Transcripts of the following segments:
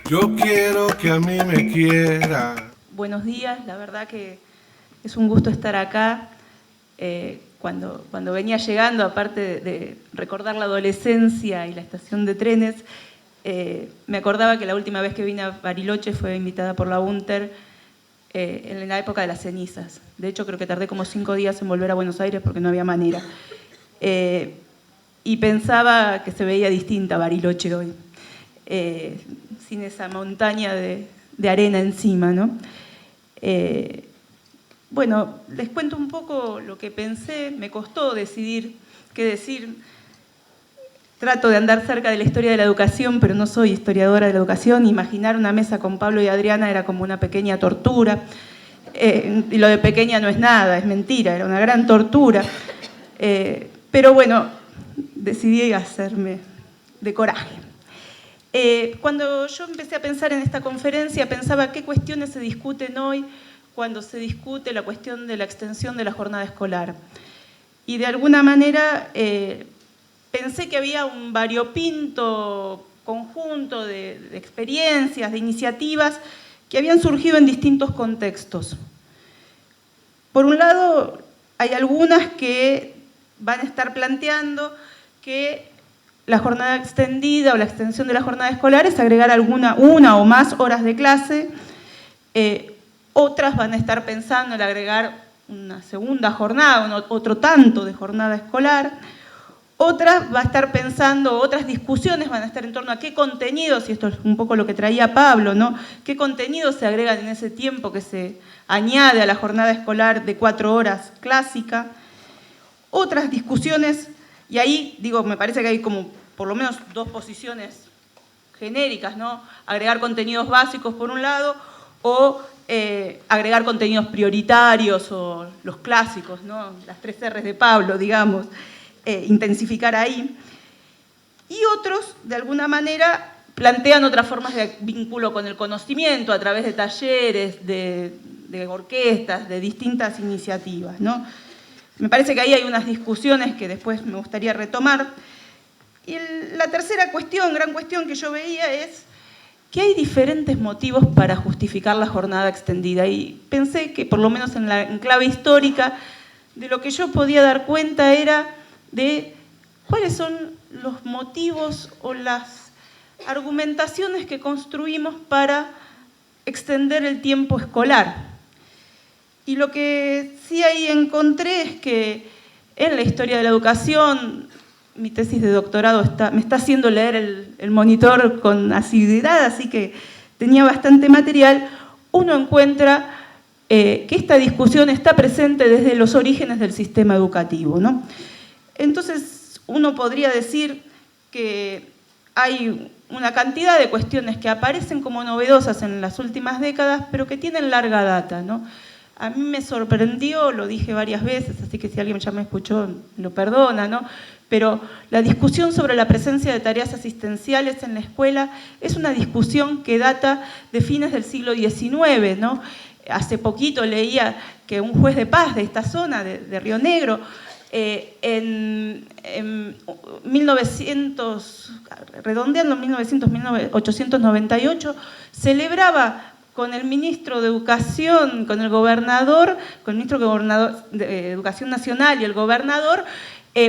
Yo quiero que a mí me quiera. Buenos días, la verdad que es un gusto estar acá. Cuando venía llegando, aparte de recordar la adolescencia y la estación de trenes, me acordaba que la última vez que vine a Bariloche fue invitada por la UNTER en la época de las cenizas. De hecho, creo que tardé como 5 días en volver a Buenos Aires porque no había manera. Y pensaba que se veía distinta Bariloche hoy, sin esa montaña de arena encima, ¿no? Bueno, les cuento un poco lo que pensé. Me costó decidir qué decir. Trato de andar cerca de la historia de la educación, pero no soy historiadora de la educación. Imaginar una mesa con Pablo y Adriana era como una pequeña tortura. Y lo de pequeña no es nada, es mentira, era una gran tortura. Pero bueno, decidí hacerme de coraje. Cuando yo empecé a pensar en esta conferencia, pensaba qué cuestiones se discuten hoy cuando se discute la cuestión de la extensión de la jornada escolar. Y de alguna manera pensé que había un variopinto conjunto de experiencias, de iniciativas que habían surgido en distintos contextos. Por un lado, hay algunas que van a estar planteando que la jornada extendida o la extensión de la jornada escolar es agregar una o más horas de clase. Otras van a estar pensando en agregar una segunda jornada, otro tanto de jornada escolar. Otras va a estar pensando, otras discusiones van a estar en torno a qué contenidos, y esto es un poco lo que traía Pablo, ¿no? ¿Qué contenidos se agregan en ese tiempo que se añade a la jornada escolar de 4 horas clásica? Otras discusiones, y ahí digo, me parece que hay como por lo menos 2 posiciones genéricas, ¿no? Agregar contenidos básicos por un lado, o agregar contenidos prioritarios o los clásicos, ¿no? Las 3 R's de Pablo, digamos. Intensificar ahí. Y otros, de alguna manera, plantean otras formas de vínculo con el conocimiento a través de talleres, de orquestas, de distintas iniciativas, ¿no? Me parece que ahí hay unas discusiones que después me gustaría retomar. Y la tercera cuestión, gran cuestión que yo veía es que hay diferentes motivos para justificar la jornada extendida. Y pensé que, por lo menos en clave histórica, de lo que yo podía dar cuenta era de cuáles son los motivos o las argumentaciones que construimos para extender el tiempo escolar. Y lo que sí ahí encontré es que en la historia de la educación, mi tesis de doctorado me está haciendo leer el monitor con asiduidad, así que tenía bastante material, uno encuentra que esta discusión está presente desde los orígenes del sistema educativo, ¿no? Entonces, uno podría decir que hay una cantidad de cuestiones que aparecen como novedosas en las últimas décadas, pero que tienen larga data, ¿no? A mí me sorprendió, lo dije varias veces, así que si alguien ya me escuchó, lo perdona, ¿no? Pero la discusión sobre la presencia de tareas asistenciales en la escuela es una discusión que data de fines del siglo XIX, ¿no? Hace poquito leía que un juez de paz de esta zona, de Río Negro, en 1900, redondeando 1898, celebraba con el ministro de Educación, con el gobernador, con el ministro de Educación Nacional y el gobernador,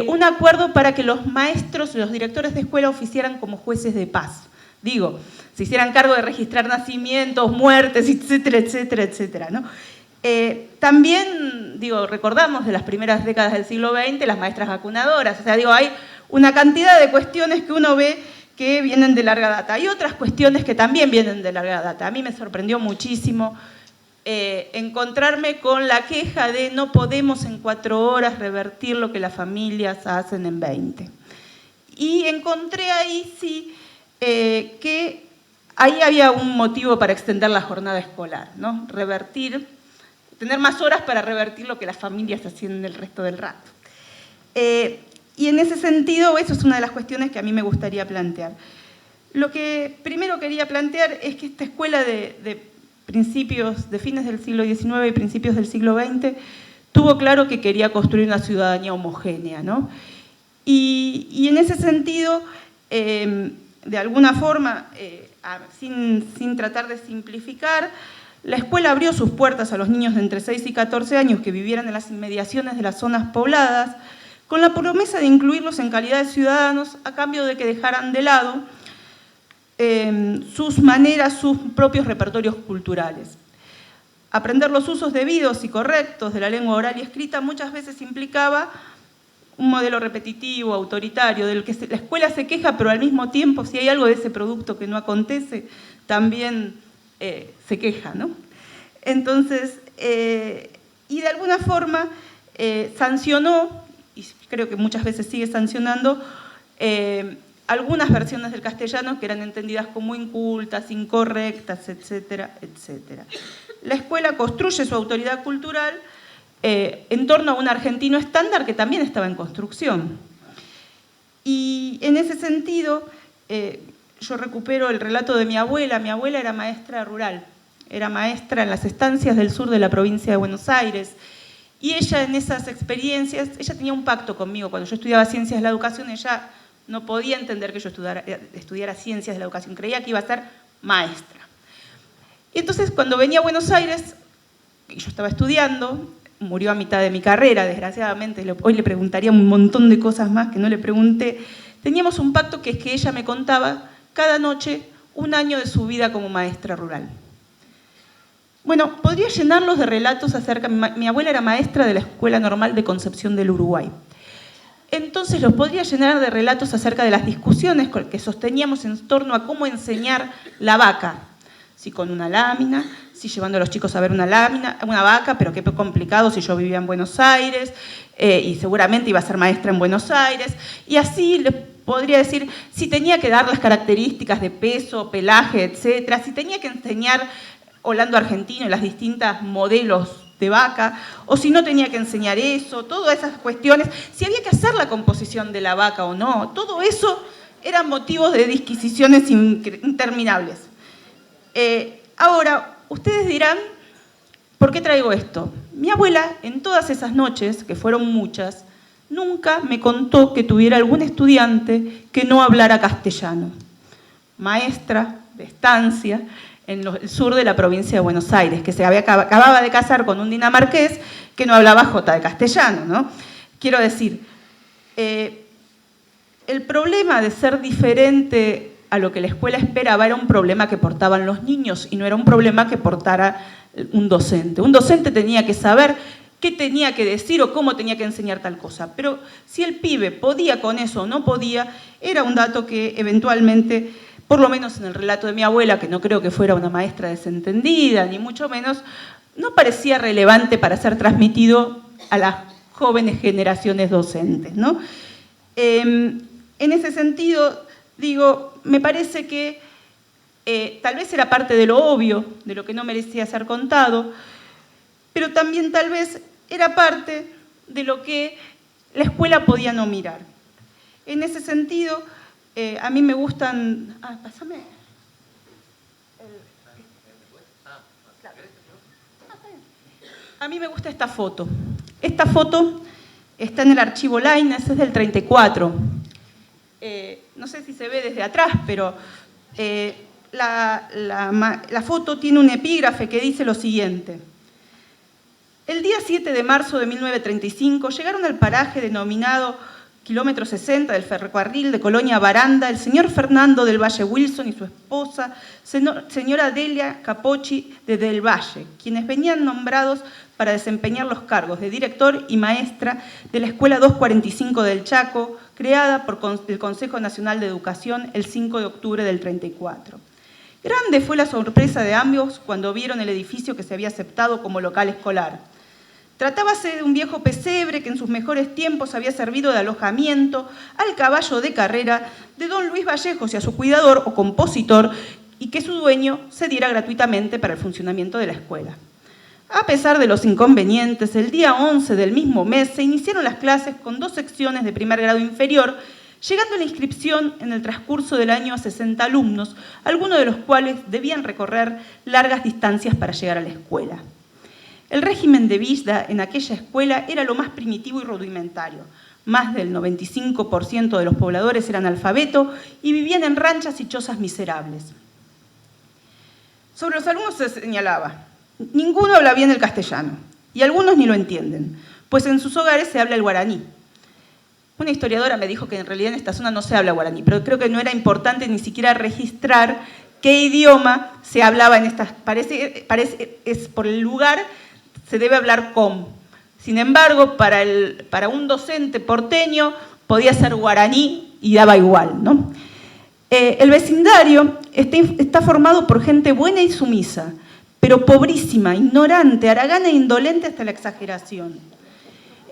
un acuerdo para que los maestros y los directores de escuela oficiaran como jueces de paz. Digo, se hicieran cargo de registrar nacimientos, muertes, etcétera, etcétera, etcétera, ¿no? También, digo, recordamos de las primeras décadas del siglo XX las maestras vacunadoras. O sea, digo, hay una cantidad de cuestiones que uno ve que vienen de larga data. Hay otras cuestiones que también vienen de larga data. A mí me sorprendió muchísimo encontrarme con la queja de no podemos en 4 horas revertir lo que las familias hacen en 20. Y encontré ahí sí que ahí había un motivo para extender la jornada escolar, ¿no? Tener más horas para revertir lo que las familias hacían el resto del rato. Y en ese sentido, eso es una de las cuestiones que a mí me gustaría plantear. Lo que primero quería plantear es que esta escuela de fines del siglo XIX y principios del siglo XX, tuvo claro que quería construir una ciudadanía homogénea, ¿no? Y en ese sentido, de alguna forma, sin tratar de simplificar, la escuela abrió sus puertas a los niños de entre 6 y 14 años que vivieran en las inmediaciones de las zonas pobladas, con la promesa de incluirlos en calidad de ciudadanos a cambio de que dejaran de lado sus maneras, sus propios repertorios culturales. Aprender los usos debidos y correctos de la lengua oral y escrita muchas veces implicaba un modelo repetitivo, autoritario, del que la escuela se queja, pero al mismo tiempo, si hay algo de ese producto que no acontece, también se queja, ¿no? Entonces, y de alguna forma sancionó, y creo que muchas veces sigue sancionando, algunas versiones del castellano que eran entendidas como incultas, incorrectas, etcétera, etcétera. La escuela construye su autoridad cultural en torno a un argentino estándar que también estaba en construcción. Y en ese sentido, yo recupero el relato de mi abuela. Mi abuela era maestra rural, era maestra en las estancias del sur de la provincia de Buenos Aires. Y ella en esas experiencias, ella tenía un pacto conmigo. Cuando yo estudiaba Ciencias de la Educación, ella no podía entender que yo estudiara Ciencias de la Educación, creía que iba a ser maestra. Y entonces cuando venía a Buenos Aires, y yo estaba estudiando, murió a mitad de mi carrera, desgraciadamente, hoy le preguntaría un montón de cosas más que no le pregunté, teníamos un pacto que es que ella me contaba cada noche un año de su vida como maestra rural. Bueno, podría llenarlos de relatos acerca... Mi abuela era maestra de la Escuela Normal de Concepción del Uruguay. Entonces los podría llenar de relatos acerca de las discusiones que sosteníamos en torno a cómo enseñar la vaca. Si con una lámina, si llevando a los chicos a ver una vaca, pero qué complicado si yo vivía en Buenos Aires y seguramente iba a ser maestra en Buenos Aires. Y así les podría decir si tenía que dar las características de peso, pelaje, etcétera, si tenía que enseñar Holando argentino y las distintas modelos de vaca, o si no tenía que enseñar eso, todas esas cuestiones, si había que hacer la composición de la vaca o no, todo eso eran motivos de disquisiciones interminables. Ahora, ustedes dirán, ¿por qué traigo esto? Mi abuela, en todas esas noches, que fueron muchas, nunca me contó que tuviera algún estudiante que no hablara castellano. Maestra de estancia en el sur de la provincia de Buenos Aires, que acababa de casar con un dinamarqués que no hablaba jota de castellano, ¿no? Quiero decir, el problema de ser diferente a lo que la escuela esperaba era un problema que portaban los niños y no era un problema que portara un docente. Un docente tenía que saber qué tenía que decir o cómo tenía que enseñar tal cosa, pero si el pibe podía con eso o no podía, era un dato que eventualmente, por lo menos en el relato de mi abuela, que no creo que fuera una maestra desentendida, ni mucho menos, no parecía relevante para ser transmitido a las jóvenes generaciones docentes, ¿no? En ese sentido, digo, me parece que tal vez era parte de lo obvio, de lo que no merecía ser contado, pero también tal vez era parte de lo que la escuela podía no mirar. En ese sentido, a mí me gustan... pásame. A mí me gusta esta foto. Esta foto está en el archivo Laines, es del 34. No sé si se ve desde atrás, pero la foto tiene un epígrafe que dice lo siguiente. El día 7 de marzo de 1935 llegaron al paraje denominado kilómetro 60 del ferrocarril de Colonia Baranda el señor Fernando del Valle Wilson y su esposa, señora Delia Capocci de Del Valle, quienes venían nombrados para desempeñar los cargos de director y maestra de la Escuela 245 del Chaco, creada por el Consejo Nacional de Educación el 5 de octubre del 34. Grande fue la sorpresa de ambos cuando vieron el edificio que se había aceptado como local escolar. Tratábase de un viejo pesebre que en sus mejores tiempos había servido de alojamiento al caballo de carrera de don Luis Vallejos y a su cuidador o compositor, y que su dueño cediera gratuitamente para el funcionamiento de la escuela. A pesar de los inconvenientes, el día 11 del mismo mes se iniciaron las clases con 2 secciones de primer grado inferior, llegando a la inscripción en el transcurso del año a 60 alumnos, algunos de los cuales debían recorrer largas distancias para llegar a la escuela. El régimen de vida en aquella escuela era lo más primitivo y rudimentario. Más del 95% de los pobladores eran analfabetos y vivían en ranchas y chozas miserables. Sobre los alumnos se señalaba, ninguno habla bien el castellano, y algunos ni lo entienden, pues en sus hogares se habla el guaraní. Una historiadora me dijo que en realidad en esta zona no se habla guaraní, pero creo que no era importante ni siquiera registrar qué idioma se hablaba en estas... es por el lugar se debe hablar com. Sin embargo, para un docente porteño podía ser guaraní y daba igual, ¿no? El vecindario está formado por gente buena y sumisa, pero pobrísima, ignorante, haragana e indolente hasta la exageración.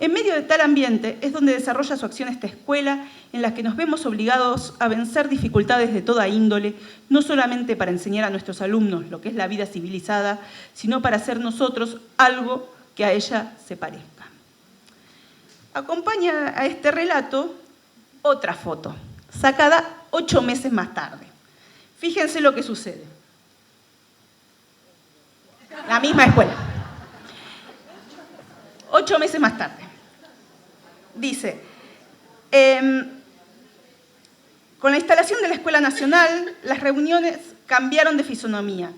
En medio de tal ambiente es donde desarrolla su acción esta escuela, en la que nos vemos obligados a vencer dificultades de toda índole, no solamente para enseñar a nuestros alumnos lo que es la vida civilizada, sino para hacer nosotros algo que a ella se parezca. Acompaña a este relato otra foto, sacada 8 meses más tarde. Fíjense lo que sucede. La misma escuela. 8 meses más tarde. Dice, con la instalación de la Escuela Nacional, las reuniones cambiaron de fisonomía,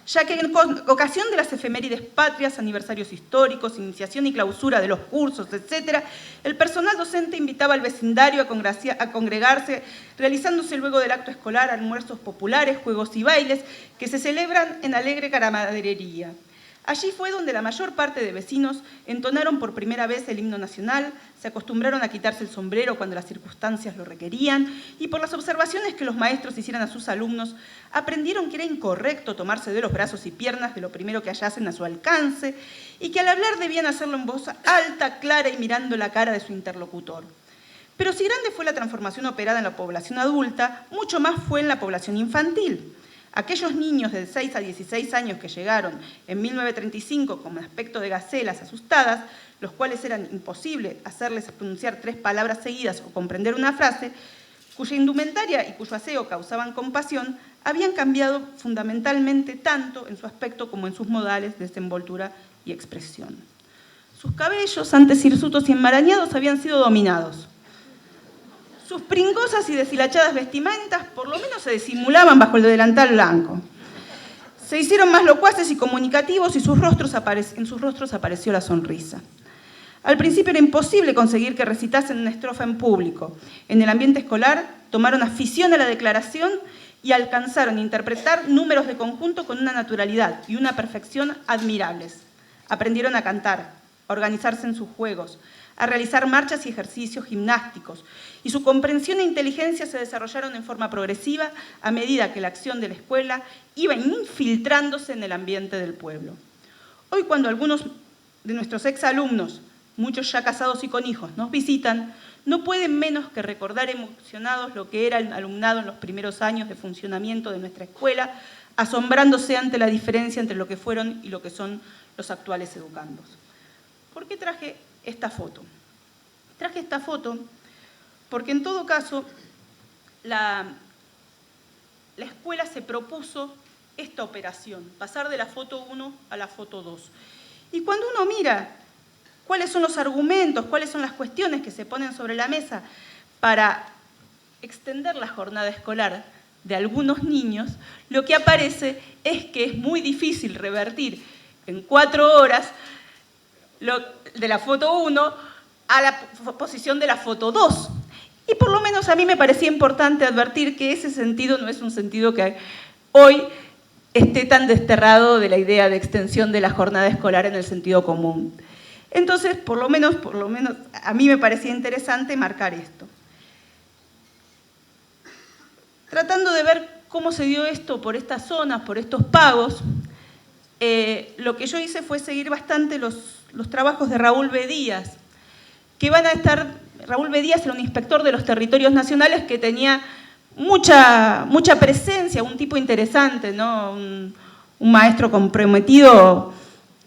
ya que en ocasión de las efemérides patrias, aniversarios históricos, iniciación y clausura de los cursos, etc., el personal docente invitaba al vecindario a congregarse, realizándose luego del acto escolar almuerzos populares, juegos y bailes que se celebran en alegre camaradería. Allí fue donde la mayor parte de vecinos entonaron por primera vez el himno nacional, se acostumbraron a quitarse el sombrero cuando las circunstancias lo requerían y por las observaciones que los maestros hicieran a sus alumnos, aprendieron que era incorrecto tomarse de los brazos y piernas de lo primero que hallasen a su alcance y que al hablar debían hacerlo en voz alta, clara y mirando la cara de su interlocutor. Pero si grande fue la transformación operada en la población adulta, mucho más fue en la población infantil. Aquellos niños de 6 a 16 años que llegaron en 1935 con aspecto de gacelas asustadas, los cuales eran imposible hacerles pronunciar 3 palabras seguidas o comprender una frase, cuya indumentaria y cuyo aseo causaban compasión, habían cambiado fundamentalmente tanto en su aspecto como en sus modales, desenvoltura y expresión. Sus cabellos, antes hirsutos y enmarañados, habían sido dominados. Sus pringosas y deshilachadas vestimentas por lo menos se disimulaban bajo el delantal blanco. Se hicieron más locuaces y comunicativos y en sus rostros apareció la sonrisa. Al principio era imposible conseguir que recitasen una estrofa en público. En el ambiente escolar tomaron afición a la declaración y alcanzaron a interpretar números de conjunto con una naturalidad y una perfección admirables. Aprendieron a cantar, a organizarse en sus juegos, a realizar marchas y ejercicios gimnásticos, y su comprensión e inteligencia se desarrollaron en forma progresiva a medida que la acción de la escuela iba infiltrándose en el ambiente del pueblo. Hoy, cuando algunos de nuestros exalumnos, muchos ya casados y con hijos, nos visitan, no pueden menos que recordar emocionados lo que era el alumnado en los primeros años de funcionamiento de nuestra escuela, asombrándose ante la diferencia entre lo que fueron y lo que son los actuales educandos. ¿Por qué traje esta foto? Traje esta foto porque en todo caso la escuela se propuso esta operación, pasar de la foto 1 a la foto 2. Y cuando uno mira cuáles son los argumentos, cuáles son las cuestiones que se ponen sobre la mesa para extender la jornada escolar de algunos niños, lo que aparece es que es muy difícil revertir en 4 horas de la foto 1 a la posición de la foto 2. Y por lo menos a mí me parecía importante advertir que ese sentido no es un sentido que hoy esté tan desterrado de la idea de extensión de la jornada escolar en el sentido común. Entonces, por lo menos a mí me parecía interesante marcar esto. Tratando de ver cómo se dio esto por estas zonas, por estos pagos, lo que yo hice fue seguir bastante los trabajos de Raúl B. Díaz, que van a estar... Raúl B. Díaz era un inspector de los territorios nacionales que tenía mucha presencia, un tipo interesante, ¿no? Un maestro comprometido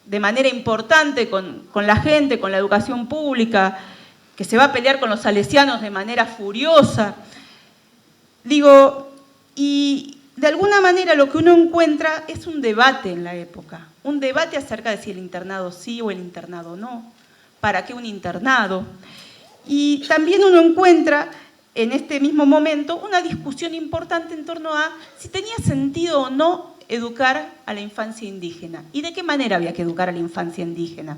de manera importante con la gente, con la educación pública, que se va a pelear con los salesianos de manera furiosa. Digo, y de alguna manera lo que uno encuentra es un debate en la época, un debate acerca de si el internado sí o el internado no, para qué un internado. Y también uno encuentra en este mismo momento una discusión importante en torno a si tenía sentido o no educar a la infancia indígena y de qué manera había que educar a la infancia indígena.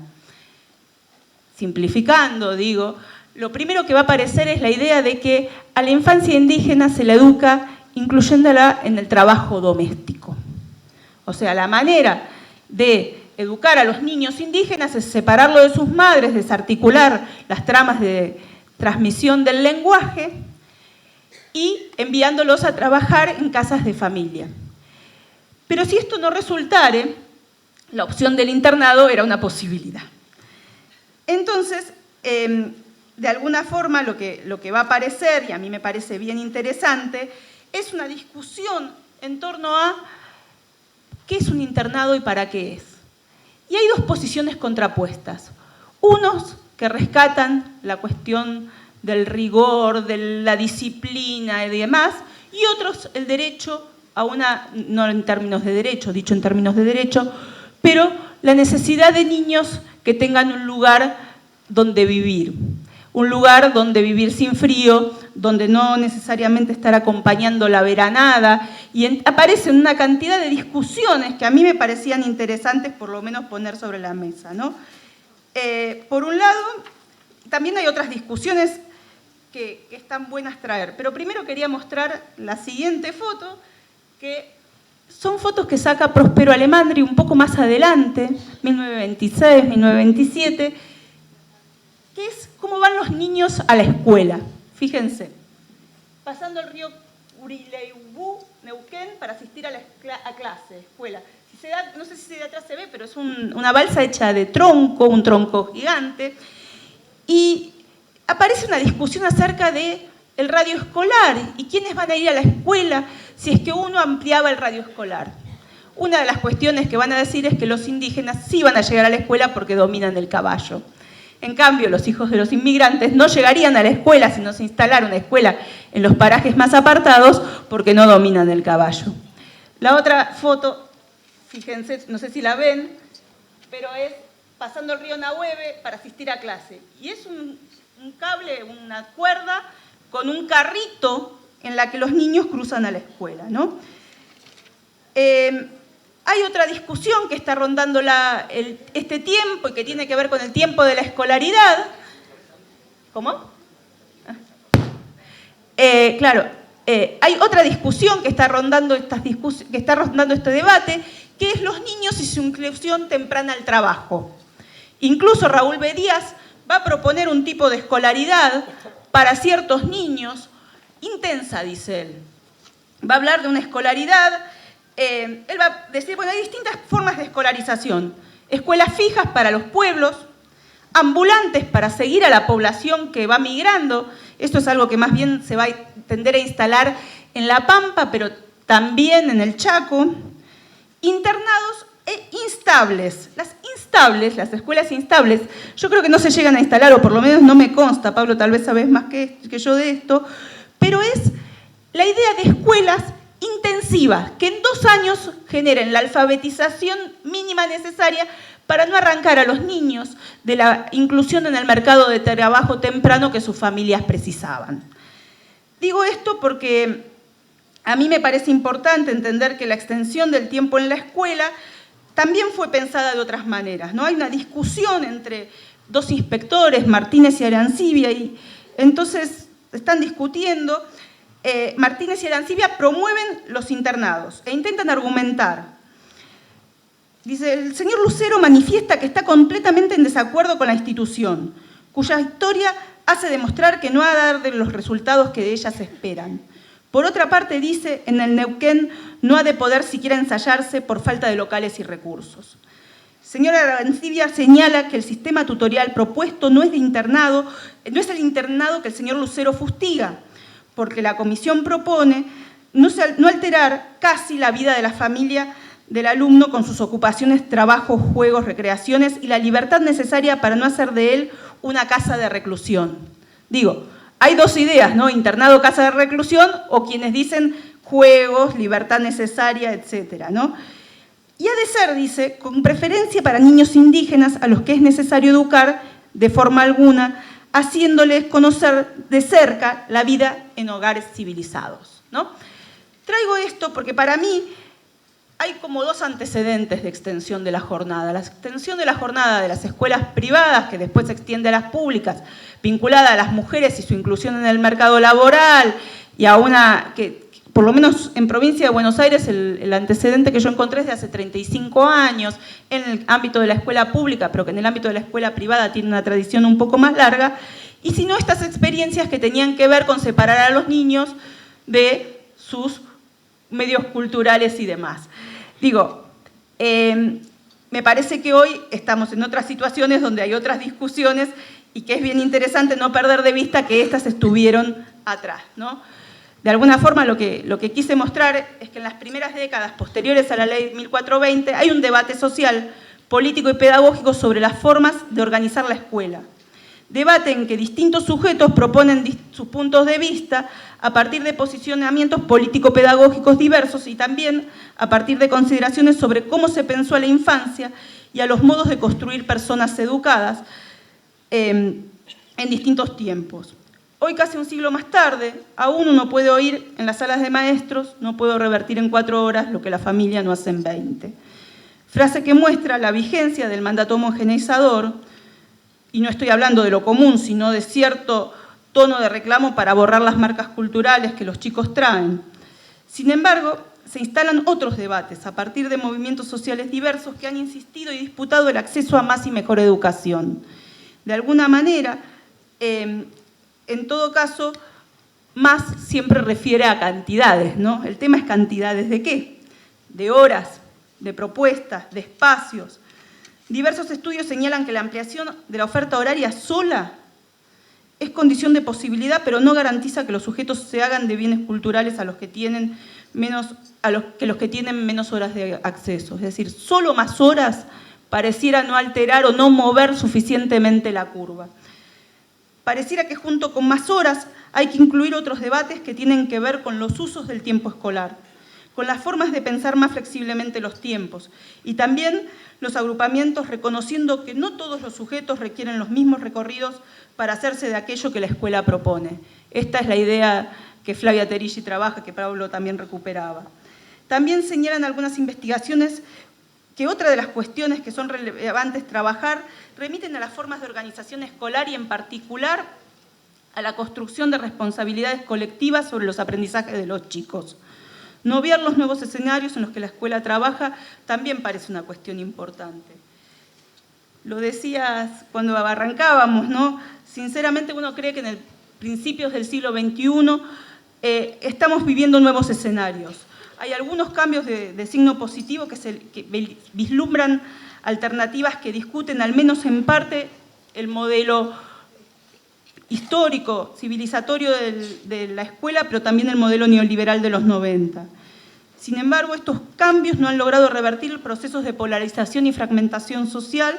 Simplificando, digo, lo primero que va a aparecer es la idea de que a la infancia indígena se la educa incluyéndola en el trabajo doméstico. O sea, la manera de educar a los niños indígenas es separarlo de sus madres, desarticular las tramas de transmisión del lenguaje y enviándolos a trabajar en casas de familia. Pero si esto no resultare, la opción del internado era una posibilidad. Entonces, de alguna forma lo que va a aparecer, y a mí me parece bien interesante, es una discusión en torno a qué es un internado y para qué es. Y hay dos posiciones contrapuestas. Unos que rescatan la cuestión del rigor, de la disciplina y demás, y otros el derecho a una, no en términos de derecho, dicho en términos de derecho, pero la necesidad de niños que tengan un lugar donde vivir sin frío, donde no necesariamente estar acompañando la veranada, y aparecen una cantidad de discusiones que a mí me parecían interesantes por lo menos poner sobre la mesa, ¿no? Por un lado, también hay otras discusiones que están buenas traer, pero primero quería mostrar la siguiente foto, que son fotos que saca Prospero Alemandri un poco más adelante, 1926, 1927, que es cómo van los niños a la escuela. Fíjense, pasando el río Urileibú, Neuquén, para asistir a clase, escuela. No sé si de atrás se ve, pero es una balsa hecha de tronco, un tronco gigante, y aparece una discusión acerca del radio escolar y quiénes van a ir a la escuela si es que uno ampliaba el radio escolar. Una de las cuestiones que van a decir es que los indígenas sí van a llegar a la escuela porque dominan el caballo. En cambio, los hijos de los inmigrantes no llegarían a la escuela si no se instalara una escuela en los parajes más apartados porque no dominan el caballo. La otra foto, fíjense, no sé si la ven, pero es pasando el río Nahueve para asistir a clase. Y es un cable, una cuerda con un carrito en la que los niños cruzan a la escuela, ¿no? Hay otra discusión que está rondando este tiempo y que tiene que ver con el tiempo de la escolaridad. ¿Cómo? Claro, hay otra discusión que está rondando este debate, que es los niños y su inclusión temprana al trabajo. Incluso Raúl B. Díaz va a proponer un tipo de escolaridad para ciertos niños intensa, dice él. Va a hablar de una escolaridad. Él va a decir, bueno, hay distintas formas de escolarización. Escuelas fijas para los pueblos, ambulantes para seguir a la población que va migrando. Esto es algo que más bien se va a tender a instalar en La Pampa, pero también en el Chaco. Internados e instables. Las escuelas instables, yo creo que no se llegan a instalar, o por lo menos no me consta, Pablo, tal vez sabes más que yo de esto, pero es la idea de escuelas intensivas, que en 2 años generen la alfabetización mínima necesaria para no arrancar a los niños de la inclusión en el mercado de trabajo temprano que sus familias precisaban. Digo esto porque a mí me parece importante entender que la extensión del tiempo en la escuela también fue pensada de otras maneras, ¿no? Hay una discusión entre 2 inspectores, Martínez y Arancibia, y entonces están discutiendo. Martínez y Arancibia promueven los internados e intentan argumentar. Dice, el señor Lucero manifiesta que está completamente en desacuerdo con la institución, cuya historia hace demostrar que no ha dado los resultados que de ella se esperan. Por otra parte, dice, en el Neuquén no ha de poder siquiera ensayarse por falta de locales y recursos. Señora Arancibia señala que el sistema tutorial propuesto no es el internado que el señor Lucero fustiga, porque la comisión propone no alterar casi la vida de la familia del alumno con sus ocupaciones, trabajos, juegos, recreaciones y la libertad necesaria para no hacer de él una casa de reclusión. Digo, hay 2 ideas, ¿no? Internado, casa de reclusión, o quienes dicen juegos, libertad necesaria, etcétera, ¿no? Y ha de ser, dice, con preferencia para niños indígenas a los que es necesario educar de forma alguna haciéndoles conocer de cerca la vida en hogares civilizados, ¿no? Traigo esto porque para mí hay como dos antecedentes de extensión de la jornada. La extensión de la jornada de las escuelas privadas, que después se extiende a las públicas, vinculada a las mujeres y su inclusión en el mercado laboral, y a una que, por lo menos en provincia de Buenos Aires, el antecedente que yo encontré es de hace 35 años, en el ámbito de la escuela pública, pero que en el ámbito de la escuela privada tiene una tradición un poco más larga, y si no, estas experiencias que tenían que ver con separar a los niños de sus medios culturales y demás. Digo, me parece que hoy estamos en otras situaciones donde hay otras discusiones y que es bien interesante no perder de vista que estas estuvieron atrás, ¿no? De alguna forma lo que quise mostrar es que en las primeras décadas posteriores a la ley 1420 hay un debate social, político y pedagógico sobre las formas de organizar la escuela. Debate en que distintos sujetos proponen sus puntos de vista a partir de posicionamientos político-pedagógicos diversos y también a partir de consideraciones sobre cómo se pensó a la infancia y a los modos de construir personas educadas en distintos tiempos. Hoy, casi un siglo más tarde, aún uno puede oír en las salas de maestros: no puedo revertir en 4 horas lo que la familia no hace en 20. Frase que muestra la vigencia del mandato homogeneizador, y no estoy hablando de lo común, sino de cierto tono de reclamo para borrar las marcas culturales que los chicos traen. Sin embargo, se instalan otros debates a partir de movimientos sociales diversos que han insistido y disputado el acceso a más y mejor educación. De alguna manera, en todo caso, más siempre refiere a cantidades, ¿no? El tema es cantidades ¿de qué? De horas, de propuestas, de espacios. Diversos estudios señalan que la ampliación de la oferta horaria sola es condición de posibilidad, pero no garantiza que los sujetos se hagan de bienes culturales a los que tienen menos horas de acceso. Es decir, solo más horas pareciera no alterar o no mover suficientemente la curva. Pareciera que junto con más horas hay que incluir otros debates que tienen que ver con los usos del tiempo escolar, con las formas de pensar más flexiblemente los tiempos y también los agrupamientos, reconociendo que no todos los sujetos requieren los mismos recorridos para hacerse de aquello que la escuela propone. Esta es la idea que Flavia Terilli trabaja, que Pablo también recuperaba. También señalan algunas investigaciones que otra de las cuestiones que son relevantes trabajar remiten a las formas de organización escolar y en particular a la construcción de responsabilidades colectivas sobre los aprendizajes de los chicos. No obviar los nuevos escenarios en los que la escuela trabaja también parece una cuestión importante. Lo decías cuando arrancábamos, ¿no? Sinceramente uno cree que en el principios del siglo XXI estamos viviendo nuevos escenarios. Hay algunos cambios de signo positivo que vislumbran alternativas que discuten, al menos en parte, el modelo histórico, civilizatorio de la escuela, pero también el modelo neoliberal de los 90. Sin embargo, estos cambios no han logrado revertir procesos de polarización y fragmentación social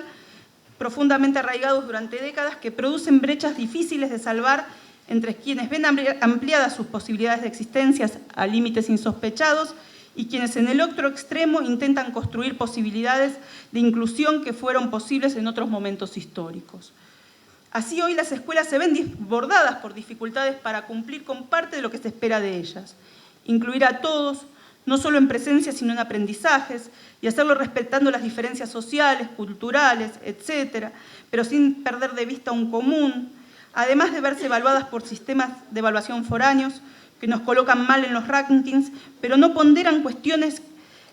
profundamente arraigados durante décadas que producen brechas difíciles de salvar entre quienes ven ampliadas sus posibilidades de existencia a límites insospechados y quienes en el otro extremo intentan construir posibilidades de inclusión que fueron posibles en otros momentos históricos. Así hoy las escuelas se ven desbordadas por dificultades para cumplir con parte de lo que se espera de ellas. Incluir a todos, no solo en presencia sino en aprendizajes, y hacerlo respetando las diferencias sociales, culturales, etcétera, pero sin perder de vista un común, además de verse evaluadas por sistemas de evaluación foráneos que nos colocan mal en los rankings, pero no ponderan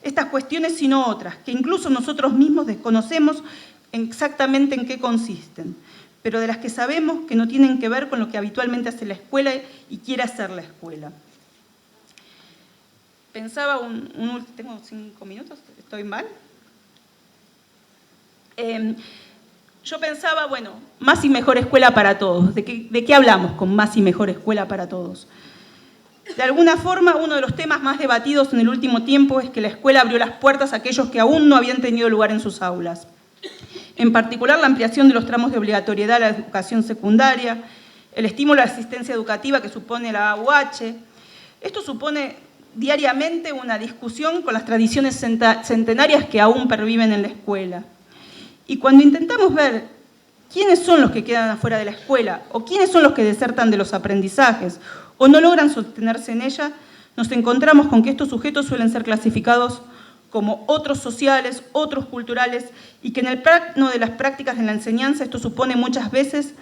estas cuestiones sino otras, que incluso nosotros mismos desconocemos exactamente en qué consisten, pero de las que sabemos que no tienen que ver con lo que habitualmente hace la escuela y quiere hacer la escuela. Pensaba tengo 5 minutos, ¿estoy mal? Yo pensaba, bueno, más y mejor escuela para todos. ¿De qué hablamos con más y mejor escuela para todos? De alguna forma, uno de los temas más debatidos en el último tiempo es que la escuela abrió las puertas a aquellos que aún no habían tenido lugar en sus aulas. En particular, la ampliación de los tramos de obligatoriedad a la educación secundaria, el estímulo a la asistencia educativa que supone la AUH. Esto supone diariamente una discusión con las tradiciones centenarias que aún perviven en la escuela. Y cuando intentamos ver ¿quiénes son los que quedan afuera de la escuela? ¿O quiénes son los que desertan de los aprendizajes? ¿O no logran sostenerse en ella? Nos encontramos con que estos sujetos suelen ser clasificados como otros sociales, otros culturales, y que en el plano de las prácticas de la enseñanza esto supone muchas veces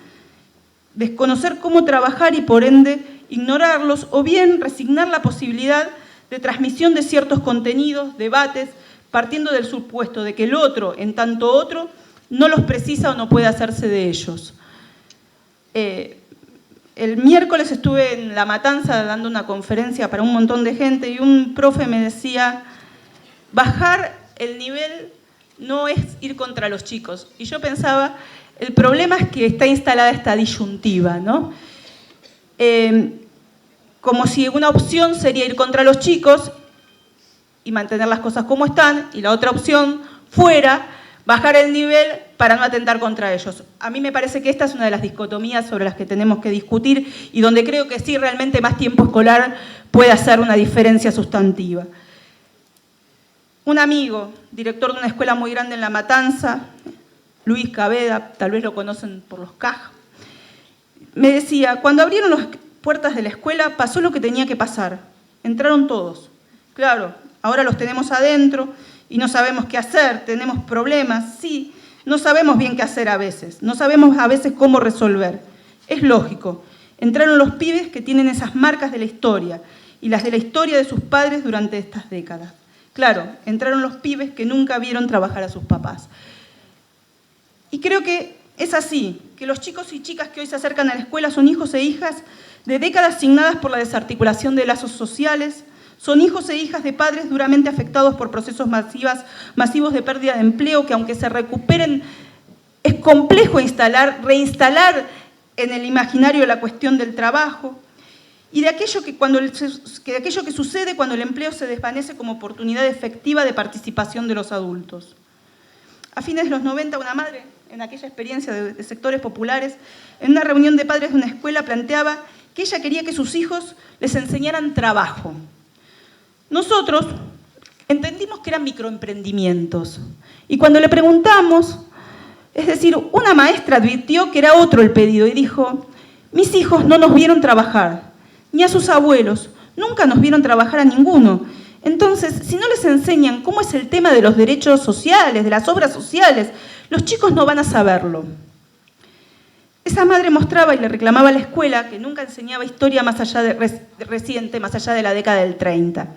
desconocer cómo trabajar y por ende ignorarlos, o bien resignar la posibilidad de transmisión de ciertos contenidos, debates, partiendo del supuesto de que el otro, en tanto otro, no los precisa o no puede hacerse de ellos. El miércoles estuve en La Matanza dando una conferencia para un montón de gente y un profe me decía, bajar el nivel no es ir contra los chicos. Y yo pensaba, el problema es que está instalada esta disyuntiva, ¿no? Como si una opción sería ir contra los chicos y mantener las cosas como están, y la otra opción fuera bajar el nivel para no atentar contra ellos. A mí me parece que esta es una de las dicotomías sobre las que tenemos que discutir y donde creo que sí, realmente más tiempo escolar puede hacer una diferencia sustantiva. Un amigo, director de una escuela muy grande en La Matanza, Luis Caveda, tal vez lo conocen por los CAJ, me decía, cuando abrieron las puertas de la escuela pasó lo que tenía que pasar, entraron todos. Claro, ahora los tenemos adentro y no sabemos qué hacer, tenemos problemas, sí, no sabemos bien qué hacer a veces, no sabemos a veces cómo resolver. Es lógico, entraron los pibes que tienen esas marcas de la historia y las de la historia de sus padres durante estas décadas. Claro, entraron los pibes que nunca vieron trabajar a sus papás. Y creo que es así, que los chicos y chicas que hoy se acercan a la escuela son hijos e hijas de décadas signadas por la desarticulación de lazos sociales, son hijos e hijas de padres duramente afectados por procesos masivos de pérdida de empleo que aunque se recuperen, es complejo reinstalar en el imaginario la cuestión del trabajo y de aquello que sucede cuando el empleo se desvanece como oportunidad efectiva de participación de los adultos. A fines de los 90, una madre, en aquella experiencia de sectores populares, en una reunión de padres de una escuela planteaba que ella quería que sus hijos les enseñaran trabajo. Nosotros entendimos que eran microemprendimientos y cuando le preguntamos, es decir, una maestra advirtió que era otro el pedido y dijo, mis hijos no nos vieron trabajar, ni a sus abuelos, nunca nos vieron trabajar a ninguno. Entonces, si no les enseñan cómo es el tema de los derechos sociales, de las obras sociales, los chicos no van a saberlo. Esa madre mostraba y le reclamaba a la escuela que nunca enseñaba historia más allá reciente, más allá de la década del 30.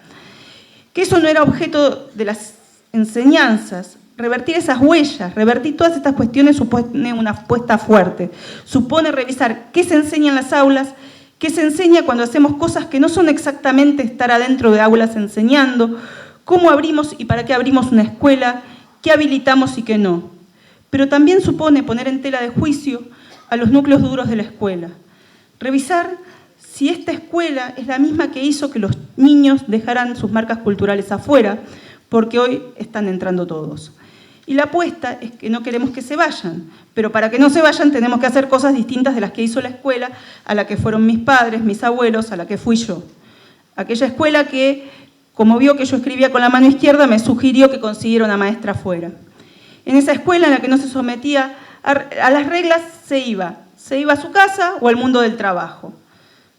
Que eso no era objeto de las enseñanzas. Revertir esas huellas, revertir todas estas cuestiones supone una apuesta fuerte. Supone revisar qué se enseña en las aulas, qué se enseña cuando hacemos cosas que no son exactamente estar adentro de aulas enseñando, cómo abrimos y para qué abrimos una escuela, qué habilitamos y qué no. Pero también supone poner en tela de juicio a los núcleos duros de la escuela. Revisar si esta escuela es la misma que hizo que los niños dejaran sus marcas culturales afuera, porque hoy están entrando todos. Y la apuesta es que no queremos que se vayan, pero para que no se vayan tenemos que hacer cosas distintas de las que hizo la escuela, a la que fueron mis padres, mis abuelos, a la que fui yo. Aquella escuela que, como vio que yo escribía con la mano izquierda, me sugirió que consiguiera una maestra afuera. En esa escuela en la que no se sometía a las reglas, se iba a su casa o al mundo del trabajo.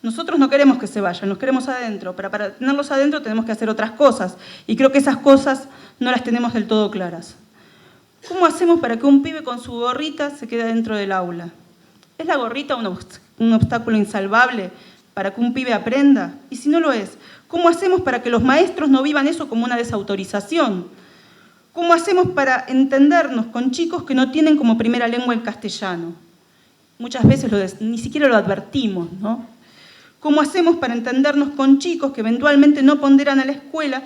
Nosotros no queremos que se vayan, los queremos adentro, pero para tenerlos adentro tenemos que hacer otras cosas, y creo que esas cosas no las tenemos del todo claras. ¿Cómo hacemos para que un pibe con su gorrita se quede dentro del aula? ¿Es la gorrita un obstáculo insalvable para que un pibe aprenda? Y si no lo es, ¿cómo hacemos para que los maestros no vivan eso como una desautorización? ¿Cómo hacemos para entendernos con chicos que no tienen como primera lengua el castellano? Muchas veces ni siquiera lo advertimos, ¿no? ¿Cómo hacemos para entendernos con chicos que eventualmente no ponderan a la escuela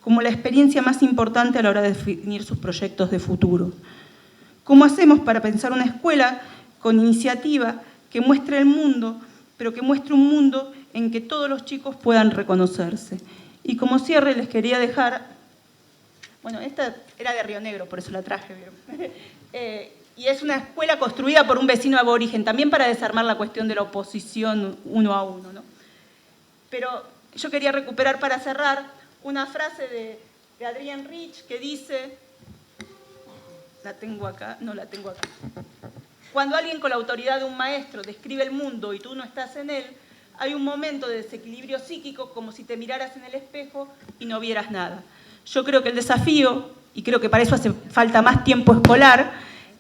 como la experiencia más importante a la hora de definir sus proyectos de futuro? ¿Cómo hacemos para pensar una escuela con iniciativa que muestre el mundo, pero que muestre un mundo en que todos los chicos puedan reconocerse? Y como cierre les quería dejar, bueno, esta era de Río Negro, por eso la traje, ¿vieron? Y es una escuela construida por un vecino aborigen, también para desarmar la cuestión de la oposición uno a uno, ¿no? Pero yo quería recuperar para cerrar una frase de Adrienne Rich que dice, la tengo acá, no la tengo acá, Cuando alguien con la autoridad de un maestro describe el mundo y tú no estás en él, hay un momento de desequilibrio psíquico como si te miraras en el espejo y no vieras nada. Yo creo que el desafío, y creo que para eso hace falta más tiempo escolar,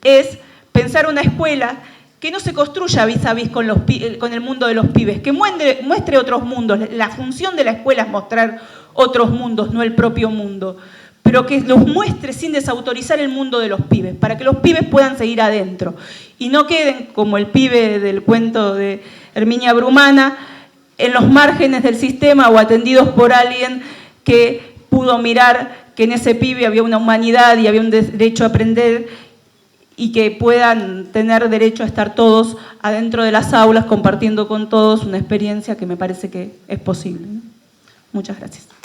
es pensar una escuela que no se construya vis a vis con el mundo de los pibes, que muestre otros mundos. La función de la escuela es mostrar otros mundos, no el propio mundo, pero que los muestre sin desautorizar el mundo de los pibes, para que los pibes puedan seguir adentro y no queden como el pibe del cuento de Herminia Brumana, en los márgenes del sistema o atendidos por alguien que pudo mirar que en ese pibe había una humanidad y había un derecho a aprender, y que puedan tener derecho a estar todos adentro de las aulas compartiendo con todos una experiencia que me parece que es posible. Muchas gracias.